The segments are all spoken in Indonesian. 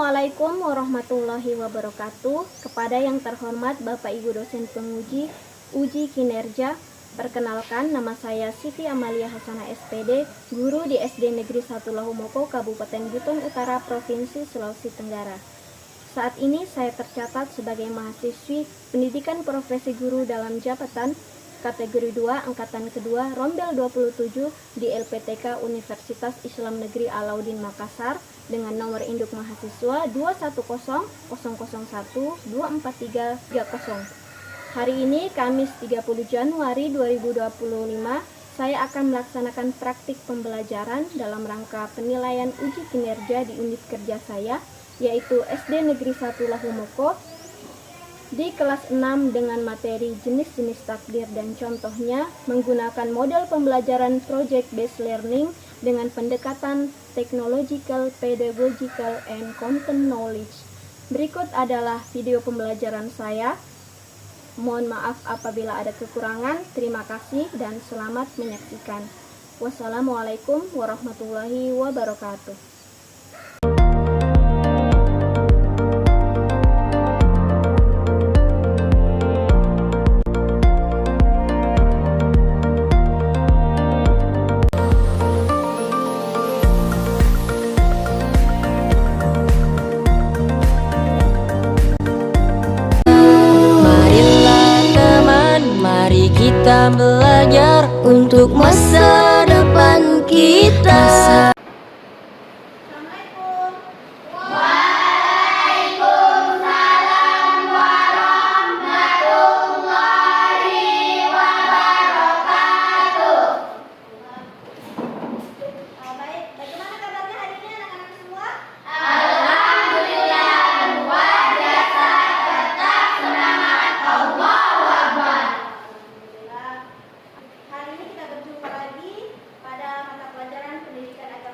Assalamualaikum warahmatullahi wabarakatuh. Kepada yang terhormat Bapak Ibu dosen penguji uji kinerja, perkenalkan nama saya Siti Amalia Hasanah SPD, guru di SD Negeri 1 Lahumoko, Kabupaten Buton Utara, Provinsi Sulawesi Tenggara. Saat ini saya tercatat sebagai mahasiswi pendidikan profesi guru dalam jabatan kategori 2 angkatan kedua Rombel 27 di LPTK Universitas Islam Negeri Alauddin Makassar dengan nomor induk mahasiswa 21001243330. Hari ini Kamis 30 Januari 2025, saya akan melaksanakan praktik pembelajaran dalam rangka penilaian uji kinerja di unit kerja saya, yaitu SD Negeri 1 Lahumoko, di kelas 6 dengan materi jenis-jenis takdir dan contohnya menggunakan model pembelajaran project based learning dengan pendekatan technological, pedagogical, and content knowledge. Berikut adalah video pembelajaran saya. Mohon maaf apabila ada kekurangan. Terima kasih dan selamat menyaksikan. Wassalamualaikum warahmatullahi wabarakatuh. Kita belajar untuk masa depan kita. Assalamualaikum. Waalaikumsalam warahmatullahi wabarakatuh. Baik, bagaimana kabarnya hari ini anak-anak semua? Alhamdulillah, luar biasa, tetap semangat. Allahu Akbar. Hari ini kita berjumpa lagi pada mata pelajaran pendidikan agama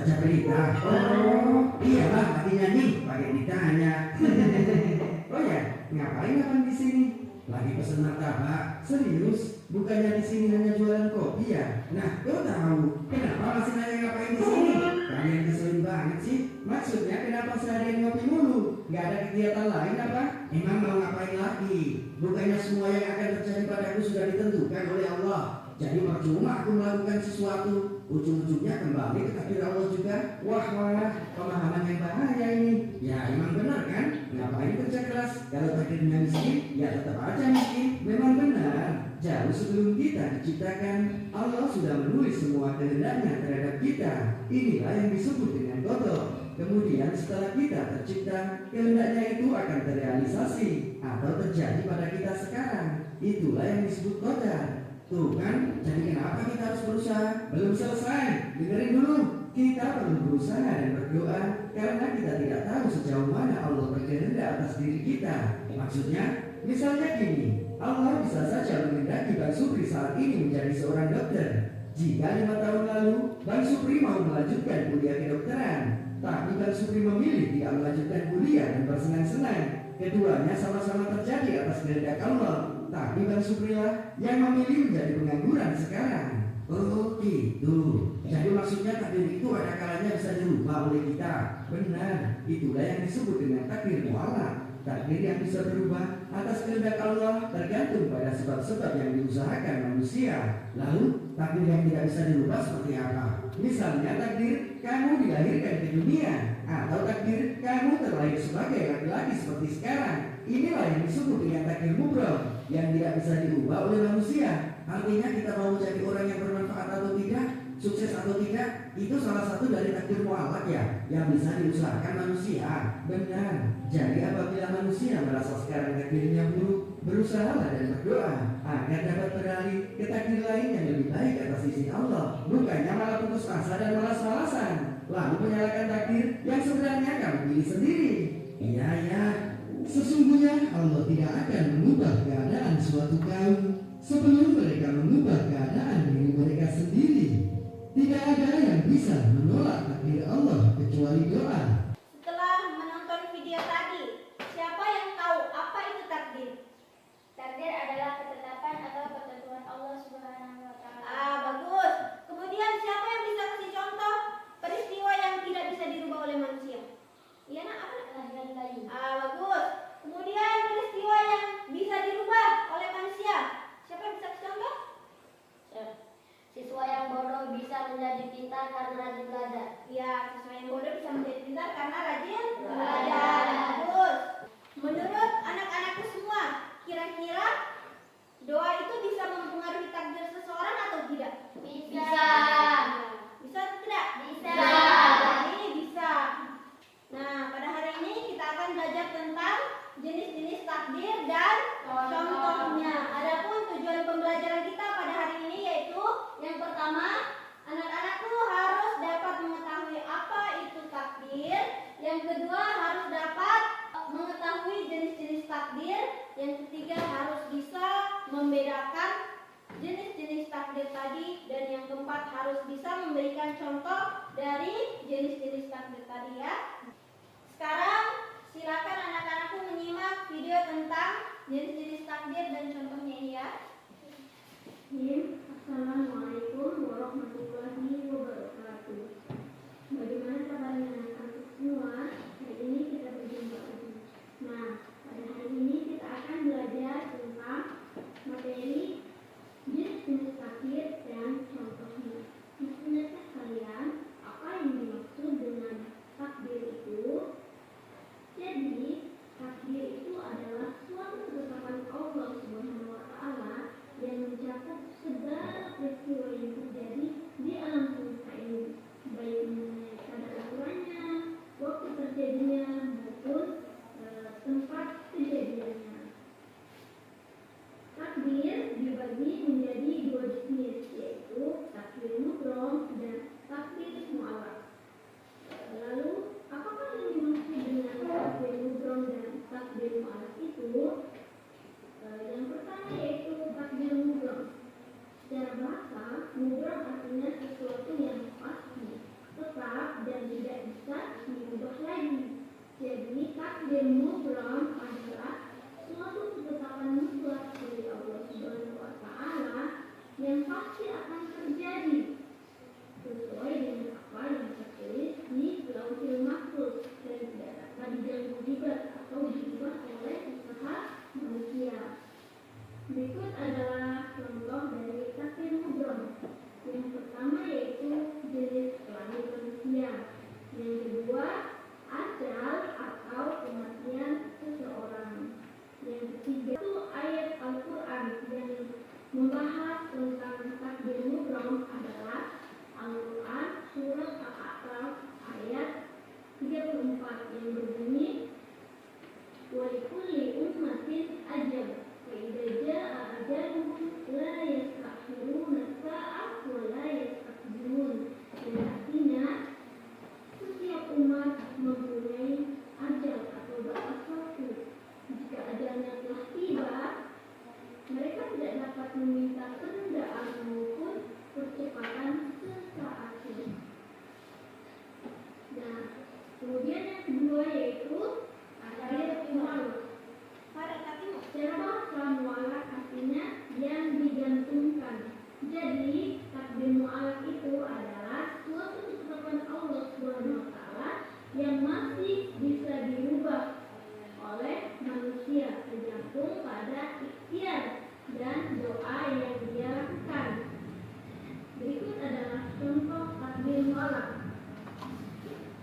baca berita. Oh, iyalah lagi nyanyi pakai ditanya. Oh ya, ngapain abang di sini? Lagi pesen martabak. Serius? Bukannya di sini hanya jualan kopi ya? Nah, kau tahu kenapa masih nanya ngapain di sini? Kalian keselin banget sih. Maksudnya kenapa seharian ngopi mulu? Gak ada kegiatan lain apa? Emang mau ngapain lagi? Bukannya semua yang akan terjadi padaku sudah ditentukan oleh Allah. Jadi percuma aku melakukan sesuatu, ujung-ujungnya kembali ke takdir Allah juga. Wah, pemahaman yang bahaya ini. Ya emang benar kan? Ngapain kerja keras? Kalau takdirnya miskin, ya tetap aja miskin. Memang benar. Jauh sebelum kita diciptakan, Allah sudah menulis semua kehendaknya terhadap kita. Inilah yang disebut dengan qada. Kemudian setelah kita tercipta, kehendaknya itu akan terrealisasi atau terjadi pada kita sekarang. Itulah yang disebut qadar. Tuh kan, jadi kenapa kita harus berusaha? Belum selesai, dengerin dulu. Kita perlu berusaha dan berdoa karena kita tidak tahu sejauh mana Allah berkehendak atas diri kita. Maksudnya, misalnya gini, Allah bisa saja menghendaki Bang Supri saat ini menjadi seorang dokter. Jika 5 tahun lalu Bang Supri mau melanjutkan kuliah kedokteran, tapi Bang Supri memilih tidak melanjutkan kuliah dan bersenang-senang, keduanya sama-sama terjadi atas kehendak Allah. Tapi Bang Supri lah yang memilih menjadi pengangguran sekarang. Oh gitu. Jadi maksudnya takdir itu ada kalanya bisa dirubah oleh kita. Benar, itulah yang disebut dengan takdir mu'allaq. Takdir yang bisa berubah atas kehendak Allah tergantung pada sebab-sebab yang diusahakan manusia. Lalu takdir yang tidak bisa dirubah seperti apa? Misalnya takdir kamu dilahirkan ke dunia, atau takdir kamu terlahir sebagai laki-laki seperti sekarang. Inilah yang disebut dengan takdir mubrom, yang tidak bisa diubah oleh manusia. Artinya kita mau menjadi orang yang bermanfaat atau tidak, sukses atau tidak, itu salah satu dari takdir mu'allaq ya, yang bisa diusahakan manusia. Benar. Jadi apabila manusia merasa sekarang takdirnya buruk, berusahalah dan berdoa agar dapat beralih ke takdir lain yang lebih baik atas izin Allah. Bukannya malah putus asa dan malas-malasan, lalu menyalahkan takdir yang sebenarnya kamu pilih sendiri. Iya, sesungguhnya Allah tidak akan mengubah keadaan suatu kaum sebelum mereka mengubah keadaan diri mereka sendiri. Tidak ada yang bisa menolak takdir Allah kecuali doa. Setelah menonton video tadi, siapa yang tahu apa itu takdir? Takdir adalah ketetapan atau ketentuan Allah Subhanahu wa taala. Bagus. Kemudian siapa yang bisa kasih contoh peristiwa yang tidak bisa dirubah oleh manusia? Iya nak, apa? Kelahiran bayi. Bagus. Kemudian peristiwa yang bisa dirubah oleh manusia. Siapa yang bisa kasih contoh? Siswa yang bodoh bisa menjadi pintar karena rajin belajar. Ya, siswa yang bodoh bisa menjadi pintar karena rajin belajar. Bagus. Menurut anak-anakku semua, kira-kira doa itu bisa mempengaruhi takdir seseorang atau tidak? Bisa. Bisa atau tidak? Bisa. Ini bisa. Nah, pada hari ini kita akan belajar tentang jenis-jenis takdir dan contohnya. Adapun tujuan pembelajaran kita pada hari ini yaitu yang pertama, anak-anakku harus dapat mengetahui apa itu takdir. Yang kedua, harus dapat mengetahui jenis-jenis takdir. Yang ketiga, harus bisa membedakan jenis-jenis takdir tadi. Dan yang keempat, harus bisa memberikan contoh dari jenis-jenis takdir tadi ya. Sekarang silakan anak-anakku menyimak video tentang jenis-jenis takdir dan contohnya ini ya. Assalamualaikum warahmatullahi wabarakatuh. Bagaimana kabarnya anak-anak semua? Hari ini kita berjumpa lagi. Nah, pada hari ini kita akan belajar tentang materi jenis-jenis takdir dan contohnya. Menurut kalian, apa yang dimaksud dengan takdir itu? Jadi, takdir itu adalah suatu ketetapan Allah Subhanahu wa taala yang mencakup segala peristiwa yang terjadi Takdir mu'alaf itu adalah suatu ketetapan Allah SWT yang masih bisa dirubah oleh manusia tergantung pada ikhtiar dan doa yang dia lakukan. Berikut adalah contoh takdir mu'alaf.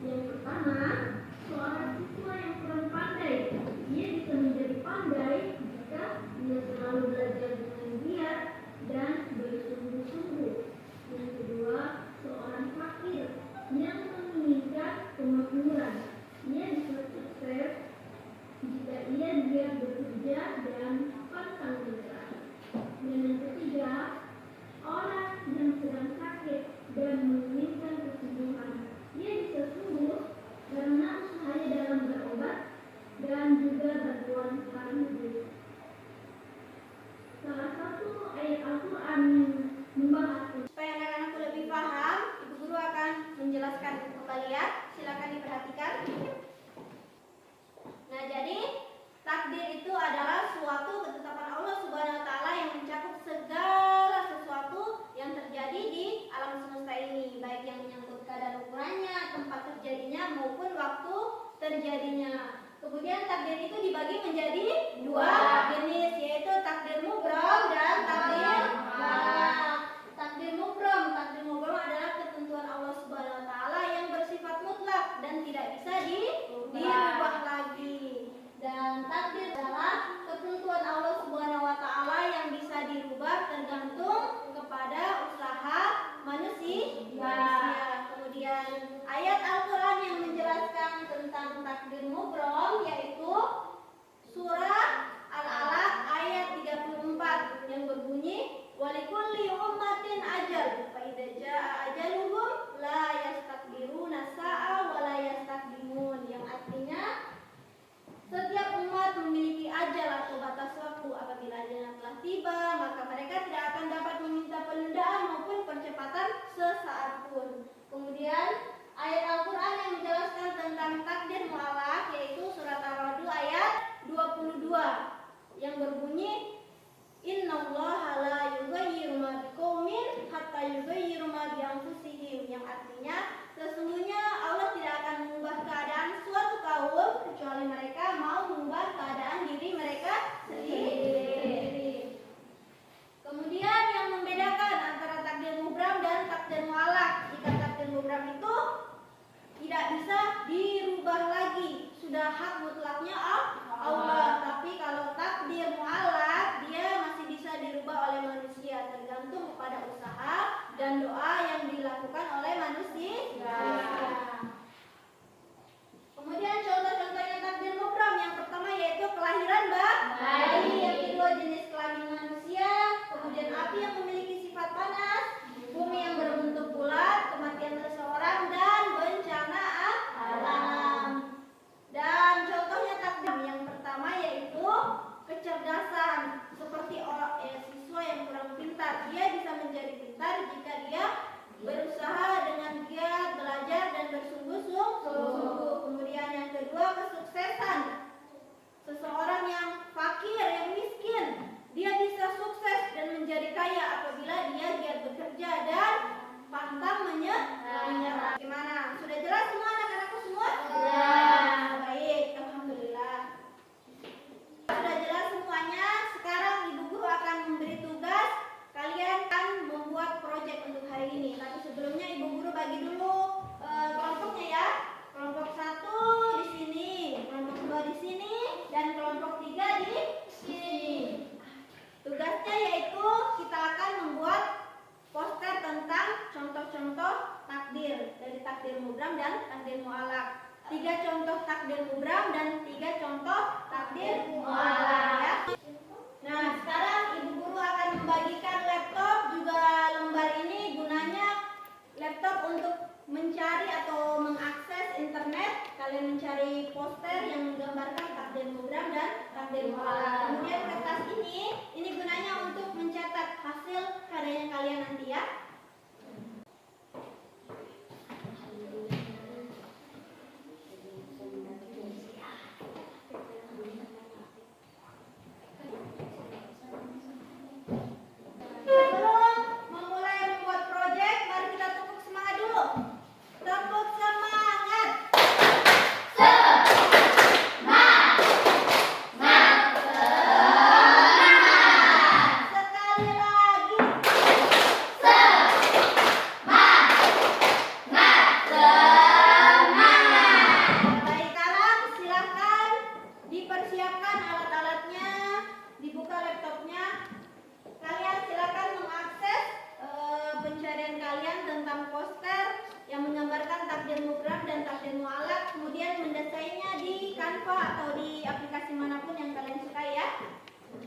Yang pertama, seorang siswa yang kurang pandai, dia bisa menjadi pandai jika dia selalu belajar dengan giat dan bersungguh-sungguh. Yang kedua, seorang fakir yang menginginkan kemakmuran, ia bisa sukses jika ia giat bekerja dan pantang menyerah. Dan yang ketiga, orang yang sedang sakit dan menginginkan kesembuhan, ia bisa sembuh karena usahanya dalam berobat dan juga bantuan medis. Salah satu ayat Al-Quran yang membahas supaya anak-anakku lebih paham, Ibu Guru akan menjelaskan kembali ya. Silakan diperhatikan. Nah, jadi takdir itu adalah suatu ketetapan Allah Subhanahu wa taala yang mencakup segala sesuatu yang terjadi di alam semesta ini, baik yang menyangkut kadar ukurannya, tempat terjadinya maupun waktu terjadinya. Kemudian takdir itu dibagi menjadi dua jenis, yaitu takdir mubrom dan takdir mu'allaq. Takdir mubrom adalah ketentuan Allah Subhanahu wa taala yang bersifat mutlak dan tidak bisa dirubah lagi. Dan takdir adalah ketentuan Allah Subhanahu wa taala yang bisa dirubah tergantung kepada usaha manusia. Kemudian ayat Al-Qur'an yang menjelaskan tentang takdir mubrom yaitu surah Al-Alaq ayat 34 yang berbunyi walikulli ummatin ajal fa idza jaa ajaluhum la yastakbiruna sa'a wa la yastakdimun, yang artinya setiap umat memiliki ajal atau batas waktu. Apabila ajalnya telah tiba, maka mereka tidak akan dapat meminta penundaan maupun percepatan sesaat pun. Kemudian ayat Al-Quran yang menjelaskan tentang takdir mu'allaq yaitu surat Ar-Ra'd ayat 22 yang berbunyi innallaha la yughayyiru ma biqaumin hatta yughayyiru ma bi anfusihim, yang artinya sesungguhnya Allah tidak akan mengubah keadaan suatu kaum kecuali mereka mau mengubah keadaan diri mereka sendiri. Kemudian yang membedakan antara takdir mubram dan takdir mu'allaq, jika takdir mubram itu tidak bisa dirubah lagi, sudah hak mutlaknya Allah. Tapi kalau takdir mu'allaq dia masih bisa dirubah oleh manusia tergantung kepada usaha dan doa yang dilakukan oleh manusia. Kemudian contoh-contohnya takdir mubram, yang pertama yaitu kelahiran bayi, yang kedua jenis kelamin manusia, kemudian api yang memiliki sifat panas, bumi yang berbentuk bulat, kematian seseorang, dan bencana alam. Dan contohnya takdir yang pertama yaitu kecerdasan, seperti siswa yang kurang pintar, dia bisa menjadi pintar jika dia berusaha dengan giat belajar dan bersungguh-sungguh. Kemudian yang kedua kesuksesan, seseorang yang fakir, yang miskin, dia bisa sukses dan menjadi kaya apabila dia giat bekerja dan pantang menyerah. Gimana? Sudah jelas semua anak-anakku semua? Baik, alhamdulillah. Sudah jelas semuanya. Sekarang Ibu Guru akan memberi tugas, kalian akan membuat proyek untuk hari ini. Tapi sebelumnya Ibu Guru bagi dulu kelompoknya ya. Kelompok 1 di sini, kelompok 2 di sini, dan kelompok 3 di sini. Tugasnya yaitu kita akan membuat poster tentang contoh-contoh takdir, dari takdir mubram dan takdir mu'allaq. 3 contoh takdir mubram dan 3 contoh takdir mu'allaq ya. Nah, sekarang Ibu Guru akan membagikan laptop, juga lembar ini gunanya laptop untuk mencari atau mengakses internet. Kalian mencari poster yang menggambarkan takdir mubram dan takdir mu'allaq. Kemudian kertas ini gunanya untuk mencatat hasil karyanya kalian nanti ya. Sebelum memulai membuat membentang poster yang menggambarkan takdir mufrad dan takdir mu'allaq, kemudian mendesainnya di Canva atau di aplikasi manapun yang kalian sukai ya.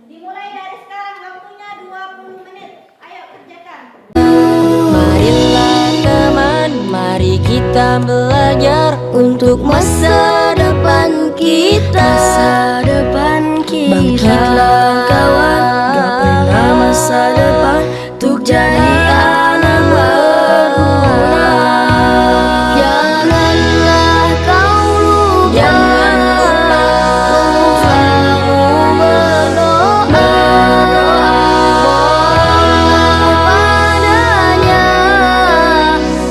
Dimulai dari sekarang, waktunya 20 menit. Ayo kerjakan. Marilah teman, mari kita belajar untuk masa depan kita. Bangkitlah kawan, gapailah masa depan untuk jadi anak berguna. Janganlah kau lupa, selalu berdoa padanya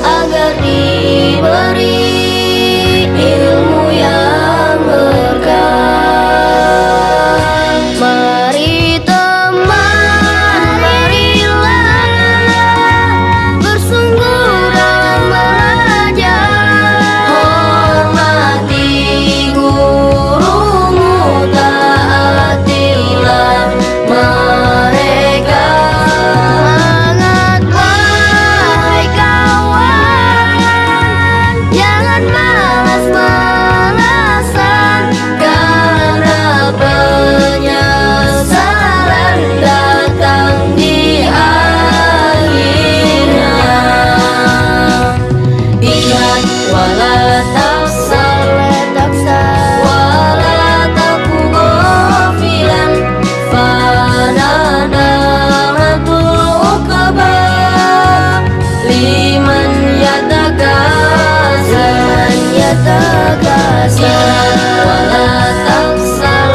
agar diberi ilmu yang berkah. Mari teman, marilah bersungguh dalam belajar. Hormati gurumu, taatilah mereka. Semangat wahai kawan, jangan malas-malasan, karena penyesalan datang di akhirnya. Ingat wala taksal, wala taku ghafilan, fanadamatul uqba liman yatakasa. Wala taksal,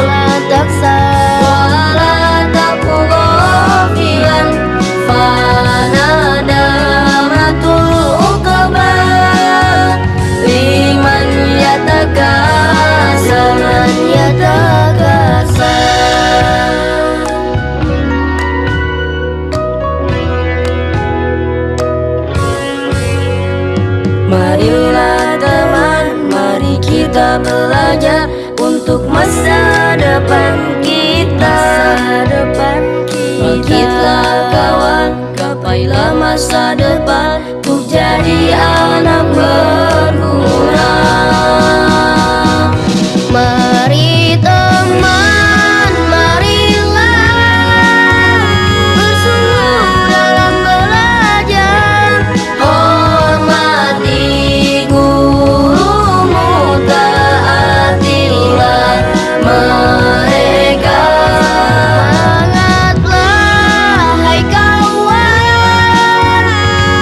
wala taku ghafilan, fanadamatul uqba liman yatakasa. Marilah teman, mari kita belajar untuk masa depan kita. Bangkitlah kawan, gapailah masa depan untuk jadi anak berguna. Mari teman, marilah bersungguh dalam belajar. Hormati gurumu, taatilah mereka. Semangatlah hai kawan,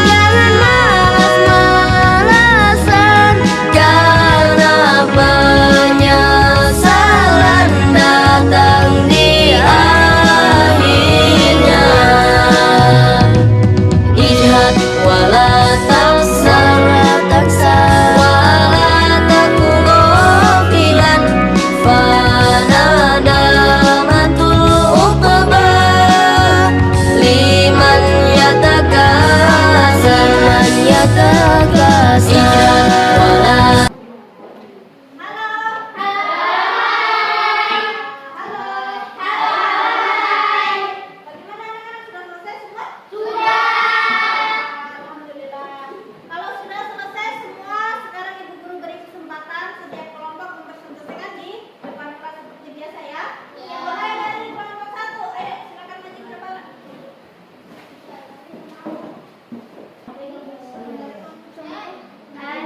jangan malas-malasan, karena penyesalan datang di akhirnya. Ijhad wala taksal, wala taku ghafilan, fanadamatul uqba liman yatakasa. Ijhad wala Halo. Hai. Halo. Hai. Bagaimana anak-anak, sudah selesai semua? Sudah. Alhamdulillah. Kalau sudah selesai semua, sekarang Ibu Guru beri kesempatan setiap kelompok mempresentasikan di depan kelas seperti biasa ya. Iya. Mulai dari kelompok 1. Ayo, silakan maju ke depan.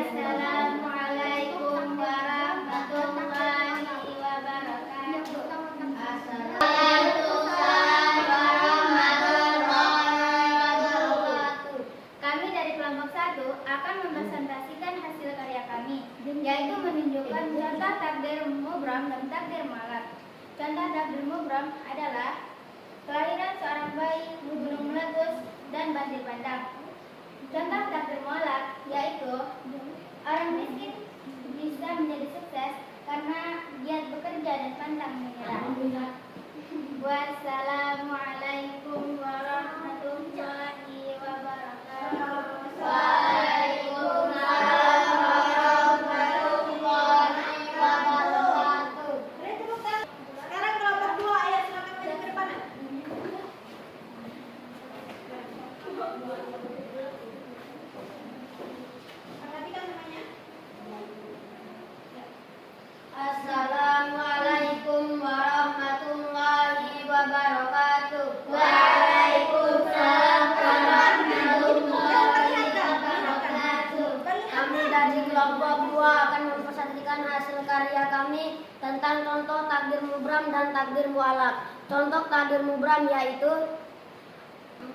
Assalamualaikum warahmatullahi wabarakatuh. Waalaikumsalam warahmatullahi wabarakatuh. Kami dari kelompok 1 akan mempresentasikan hasil karya kami, yaitu menunjukkan contoh takdir mubram dan takdir mu'allaq. Contoh takdir mubram adalah kelahiran seorang bayi, gunung meletus, dan banjir bandang. Contoh takdir mu'allaq yaitu orang miskin bisa menjadi sukses karena giat bekerja dan pantang menyerah. Wassalamualaikum warahmatullahi wabarakatuh. Waalaikumsalam warahmatullahi wabarakatuh. Beri tepuk tangan. Sekarang kelompok 2, ayo silakan maju ke depan. Bapak-Bapak akan mempresentasikan hasil karya kami tentang contoh takdir mubram dan takdir mualaf. Contoh takdir mubram yaitu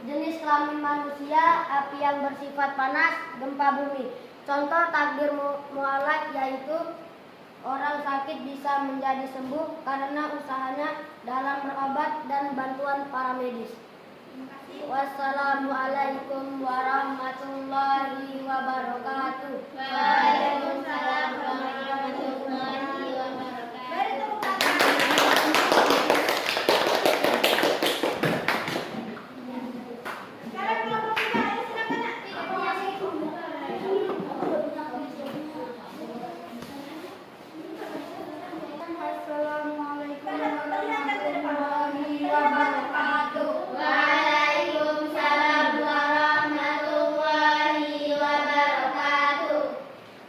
jenis kelamin manusia, api yang bersifat panas, gempa bumi. Contoh takdir mualaf yaitu orang sakit bisa menjadi sembuh karena usahanya dalam berobat dan bantuan para medis. Wassalamualaikum warahmatullahi wabarakatuh. Waalaikumsalam warahmatullahi wabarakatuh. Beri tepuk tangan. Sekarang kelompok 3, ayo silakan Nak. Assalamualaikum warahmatullahi wabarakatuh. Waalaikumsalam warahmatullahi wabarakatuh.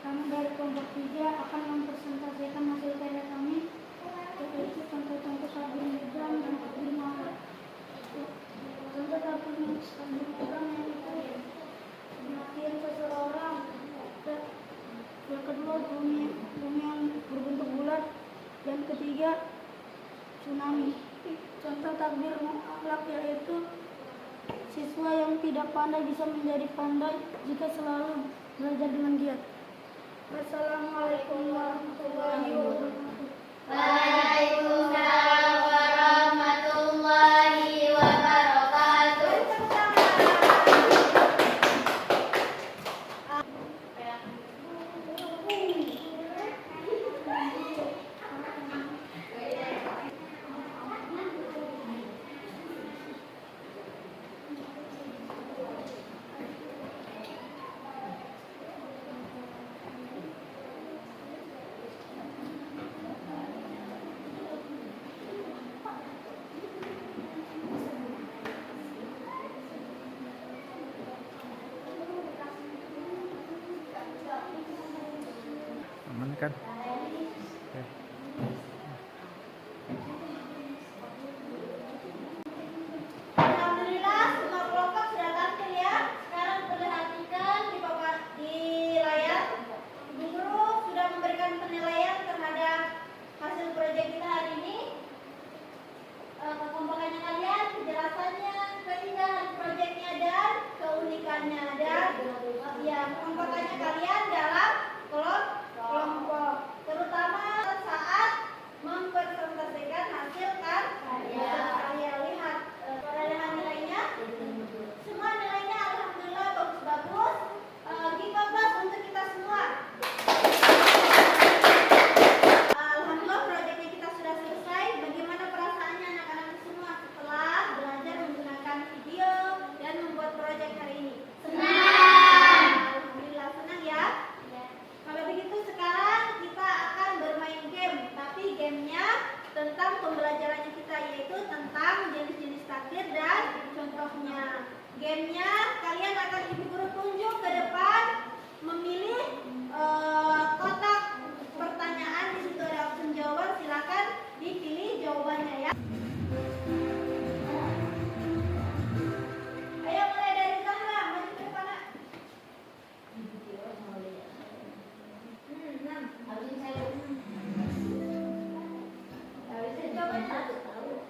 Kami dari kelompok 3 akan mempresentasikan hasil karya kami, yaitu contoh-contoh takdir mubram dan takdir mualaf. Contoh takdir mubram yaitu kematian seseorang. Yang kedua bumi yang berbentuk bulat. Yang ketiga tsunami. Contoh takdir mualaf yaitu siswa yang tidak pandai bisa menjadi pandai jika selalu belajar dengan giat. Wassalamualaikum warahmatullahi wabarakatuh. Waalaikumsalam warahmatullahi wabarakatuh. Aman kan? Alhamdulillah semua kelompok sudah tampil ya. Sekarang perhatikan di layar. Ibu Guru sudah memberikan penilaian terhadap hasil proyek kita hari ini. Kekompakannya kalian, kejelasannya, keindahan proyeknya dan keunikannya dan ya kekompakannya kalian dalam kelompok, terutama saat mempresentasikan hasil karya. Lihat perolehan nilainya, semua nilainya alhamdulillah bagus-bagus. Give applause untuk kita semua. Alhamdulillah proyeknya kita sudah selesai. Bagaimana perasaannya anak-anak semua setelah belajar menggunakan video dan membuat proyek hari ini? Senang. Alhamdulillah senang ya. Kalau begitu sekarang kita akan bermain game, tapi gamenya tentang pembelajarannya kita, yaitu tentang jenis-jenis takdir dan contohnya. Gamenya kalian akan Ibu Guru tunjuk ke depan, memilih kotak pertanyaan, di situ ada opsi jawaban, silakan dipilih jawabannya ya. Ayo mulai dari Zahra, maju ke depan Nak. Habisin saya. Habisin jawabannya. Ayo Farel.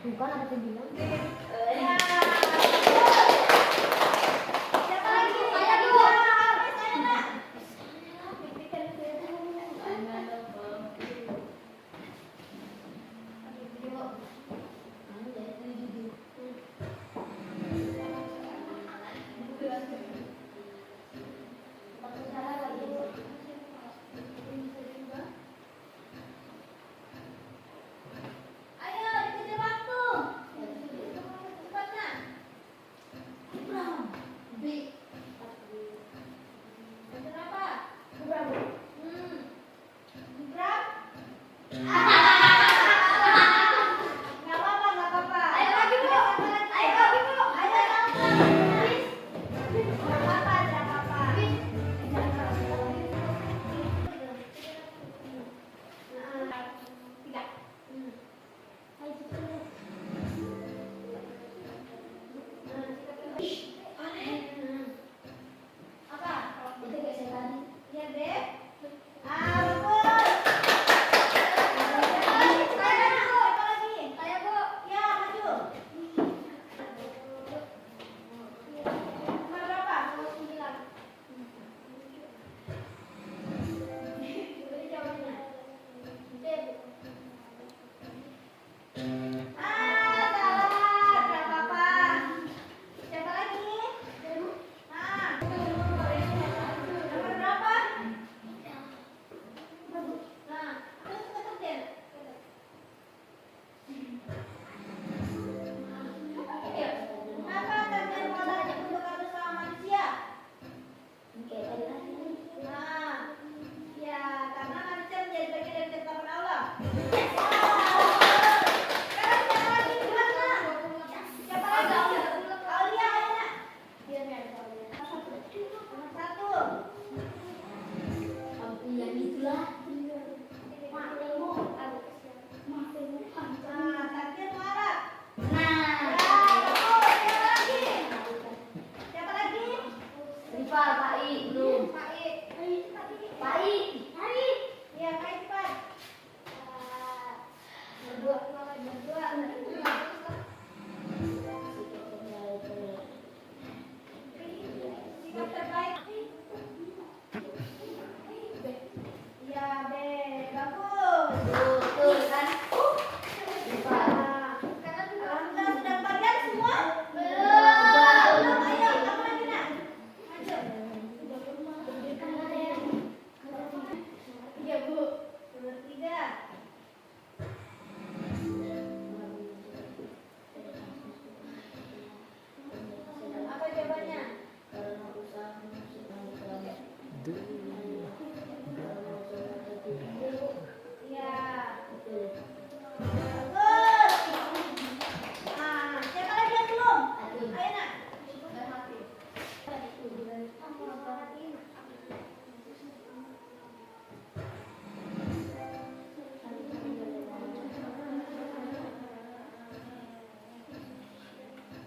Bukan apa yang bilang? Siapa lagi? Saya dulu. Saya Nak. Ayo dikejar waktu. Cepat Nak.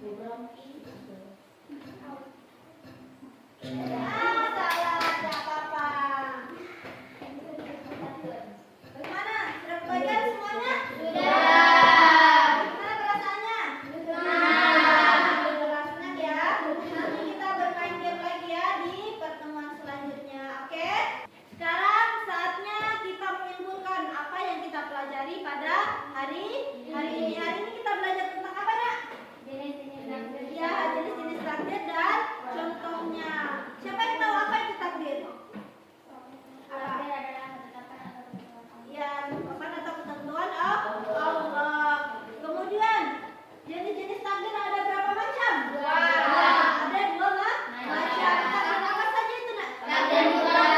Salah, tidak apa-apa. Bagaimana? Sudah belajar semuanya? Sudah. Gimana perasaannya? Sudah. Senang ya. Nanti kita bermain game lagi ya di pertemuan selanjutnya. Oke? Sekarang saatnya kita menyimpulkan apa yang kita pelajari pada hari ini. Hari ini kita belajar tentang apa, Nak? Ya, jenis-jenis takdir dan contohnya. Siapa yang tahu apa itu takdir? Apa? Ya, merupakan atau ketentuan Allah. Kemudian, jenis-jenis takdir ada berapa macam? Ada dua macam. Takdir apa saja itu, Nak? Takdir mubram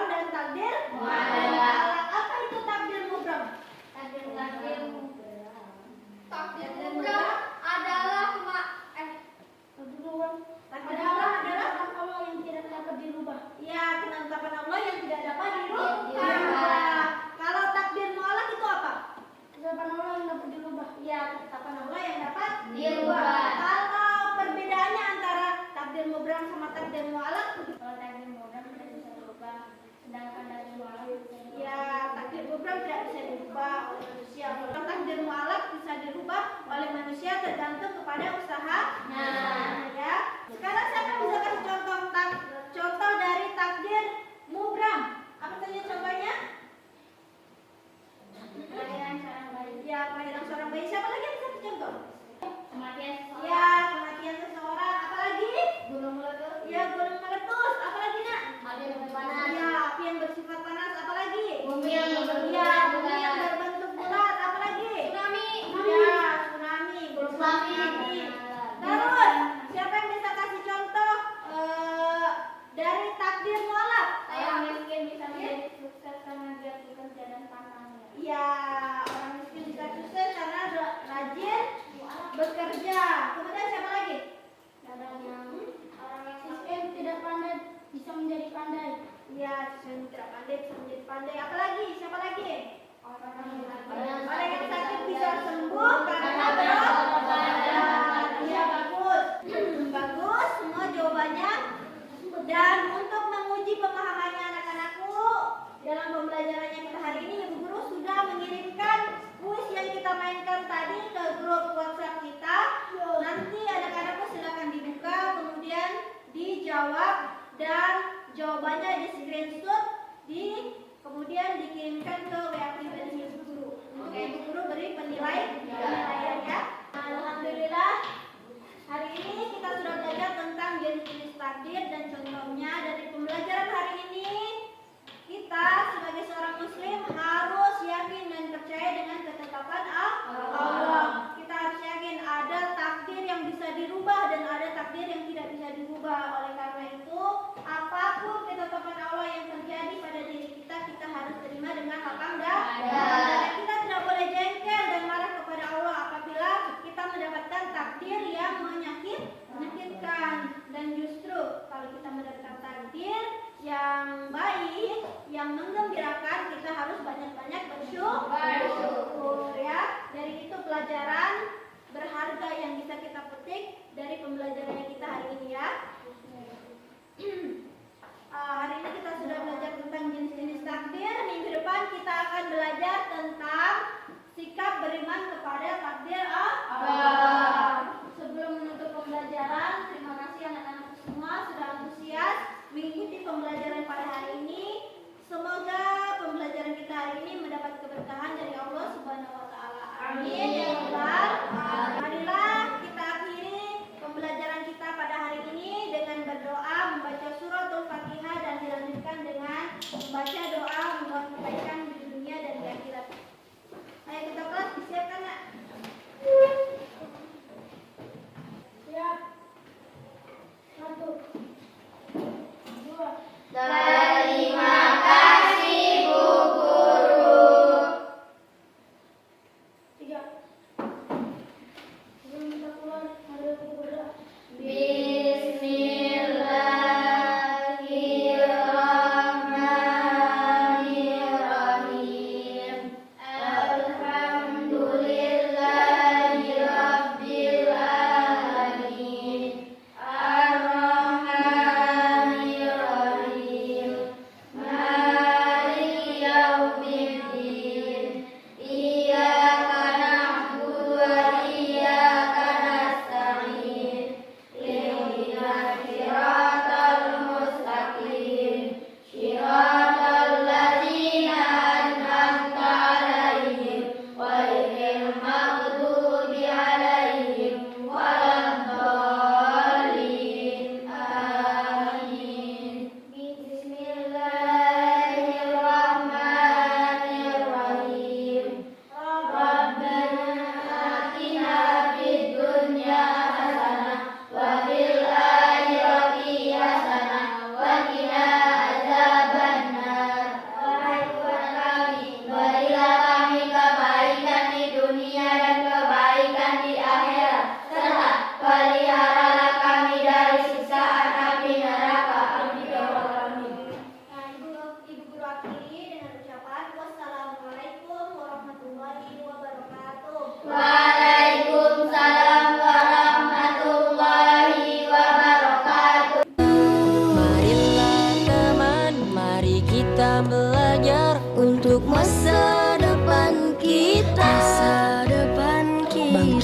dan takdir mu'allaq. Apa itu takdir mubram? Takdir mubram adalah Allah yang tidak dapat dirubah. Ya, penetapan Allah yang tidak dapat dirubah. Kalau takdir mu'allaq itu apa? Ketetapan Allah yang dapat dirubah. Ya, ketetapan Allah yang dapat dirubah. Kalau perbedaannya antara takdir mubram sama takdir mu'allaq? Kalau takdir mubram tidak bisa dirubah, sedangkan takdir mu'allaq ya, takdir mubram tidak bisa dirubah oleh manusia. Kalau takdir mu'allaq bisa dirubah oleh manusia tergantung kepada usaha. Ya. Sekarang siapa bisa kasih contoh dari takdir mubram? Apa saja contohnya? Kelahiran seorang bayi. Ya, kelahiran seorang bayi. Siapa lagi yang bisa contoh? Kematian seseorang. Ya, kematian seseorang. Apa lagi? Gunung meletus. Ya, gunung meletus. Apa lagi, Nak? Api yang panas. Ya, api yang bersifat panas. Apa lagi? Bumi yang berbentuk bulat. Apa lagi? Tsunami. Ya, tsunami. Tsunami. Terus, siapa yang bisa kasih contoh dari takdir mu'allaq? Orang miskin bisa menjadi sukses karena dia bekerja dan pantangnya. Ya, orang miskin bisa sukses karena rajin bekerja. Kemudian siapa lagi? Orang yang miskin tidak pandai bisa menjadi pandai. Ya, yang tidak pandai bisa menjadi pandai. Apa lagi? Siapa lagi? Orang yang sakit bisa sembuh karena berobat. Ya, bagus. Bagus, semua jawabannya. Dan untuk menguji pemahamannya anak-anakku dalam pembelajarannya kita hari ini, Ibu Guru sudah mengirimkan kuis yang kita mainkan tadi ke grup WhatsApp kita. Nanti anak-anakku silakan dibuka, kemudian dijawab dan jawabannya di screenshot, kemudian dikirimkan ke WA pribadi Ibu Guru. Oke, Ibu Guru beri penilaiannya. Alhamdulillah. Hari ini kita sudah belajar tentang jenis-jenis takdir dan contohnya. Dari pembelajaran hari ini, kita sebagai seorang muslim harus yakin dan percaya dengan ketetapan Allah. Kita harus yakin ada takdir yang bisa dirubah dan ada takdir yang tidak bisa dirubah. Oleh karena itu, apapun ketetapan Allah yang terjadi pada diri kita, kita harus terima dengan lapang dada. Kita tidak boleh jengkel dan marah kepada Allah apabila kita mendapatkan takdir yang menyakitkan. Dan justru kalau kita mendapatkan takdir yang baik, yang menggembirakan, kita harus banyak-banyak bersyukur ya. Dari itu pelajaran berharga yang bisa kita petik dari pembelajarannya kita hari ini ya. Hari ini kita sudah belajar tentang jenis-jenis takdir. Minggu depan kita akan belajar tentang sikap beriman kepada takdir Allah. Sebelum menutup pembelajaran, terima kasih anak-anak semua sudah antusias mengikuti pembelajaran pada hari ini. Semoga pembelajaran kita hari ini mendapat keberkahan dari Allah Subhanahu wa taala. Amin ya rabbal alamin. Marilah kita akhiri pembelajaran kita pada hari ini dengan berdoa, membaca suratul Fatihah dan dilanjutkan dengan membaca doa memohon kebaikan di dunia dan di akhirat. Ayo kita kelas, disiapkan, Nak.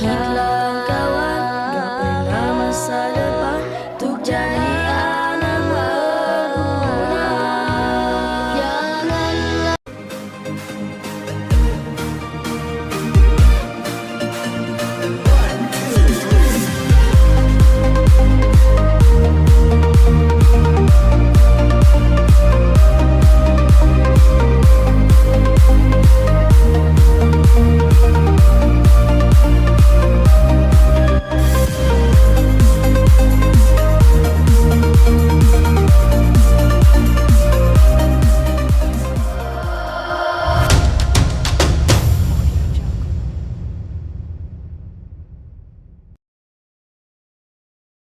kita